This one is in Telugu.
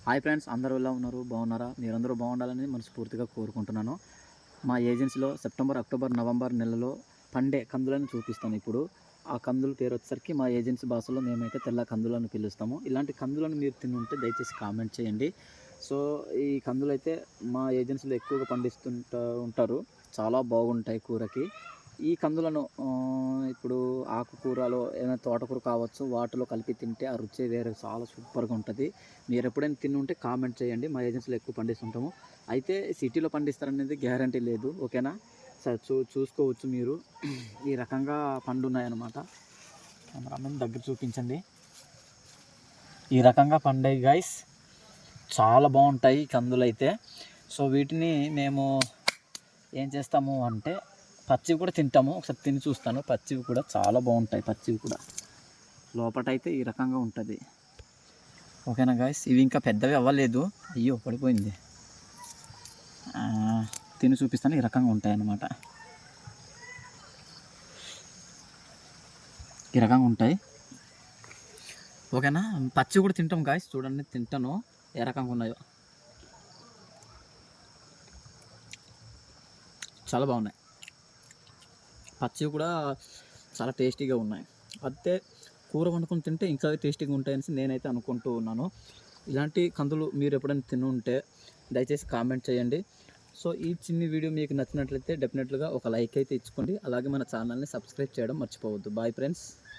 హాయ్ ఫ్రెండ్స్, అందరూ ఎలా ఉన్నారు? బాగున్నారా? మీరందరూ బాగుండాలని మనస్ఫూర్తిగా కోరుకుంటున్నాను. మా ఏజెన్సీలో సెప్టెంబర్, అక్టోబర్, నవంబర్ నెలలో పండే కందులను చూపిస్తాను. ఇప్పుడు ఆ కందుల పేరు వచ్చేసరికి మా ఏజెన్సీ భాషలో మేమైతే తెల్ల కందులను పిలుస్తాము. ఇలాంటి కందులను మీరు తినుంటే దయచేసి కామెంట్ చేయండి. సో ఈ కందులు అయితే మా ఏజెన్సీలో ఎక్కువగా ఉంటారు. చాలా బాగుంటాయి కూరకి. ఈ కందులను ఇప్పుడు ఆకుకూరలో ఏదైనా తోటకూర కావచ్చు, వాటిలో కలిపి తింటే ఆ రుచి వేరే చాలా సూపర్గా ఉంటుంది. మీరు ఎప్పుడైనా తిని ఉంటే కామెంట్ చేయండి. మా ఏజెన్సీలో ఎక్కువ పండిస్తుంటాము. అయితే సిటీలో పండిస్తారనేది గ్యారంటీ లేదు, ఓకేనా? సరే చూసుకోవచ్చు మీరు. ఈ రకంగా పండున్నాయన్నమాట. కెమెరామెన్ దగ్గర చూపించండి. ఈ రకంగా పండాయి గైస్, చాలా బాగుంటాయి కందులు అయితే. సో వీటిని మేము ఏం చేస్తాము అంటే పచ్చివి కూడా తింటాము. ఒకసారి తిని చూస్తాను. పచ్చివి కూడా చాలా బాగుంటాయి. పచ్చివి కూడా లోపటైతే ఈ రకంగా ఉంటుంది, ఓకేనా గాయస్? ఇవి ఇంకా పెద్దవి అవ్వలేదు. అయ్యో పడిపోయింది. తిని చూపిస్తాను. ఈ రకంగా ఉంటాయి అన్నమాట. ఈ రకంగా ఉంటాయి, ఓకేనా? పచ్చి కూడా తింటాం గాయస్. చూడండి, తింటాను ఏ రకంగా ఉన్నాయో. చాలా బాగున్నాయి. పచ్చివి కూడా చాలా టేస్టీగా ఉన్నాయి. అయితే కూర వండుకొని తింటే ఇంకా టేస్టీగా ఉంటాయని నేనైతే అనుకుంటూ ఉన్నాను. ఇలాంటి కందులు మీరు ఎప్పుడైనా తిని ఉంటే దయచేసి కామెంట్ చేయండి. సో ఈ చిన్ని వీడియో మీకు నచ్చినట్లయితే డెఫినెట్గా ఒక లైక్ అయితే ఇచ్చుకోండి. అలాగే మన ఛానల్ని సబ్స్క్రైబ్ చేయడం మర్చిపోవద్దు. Bye friends.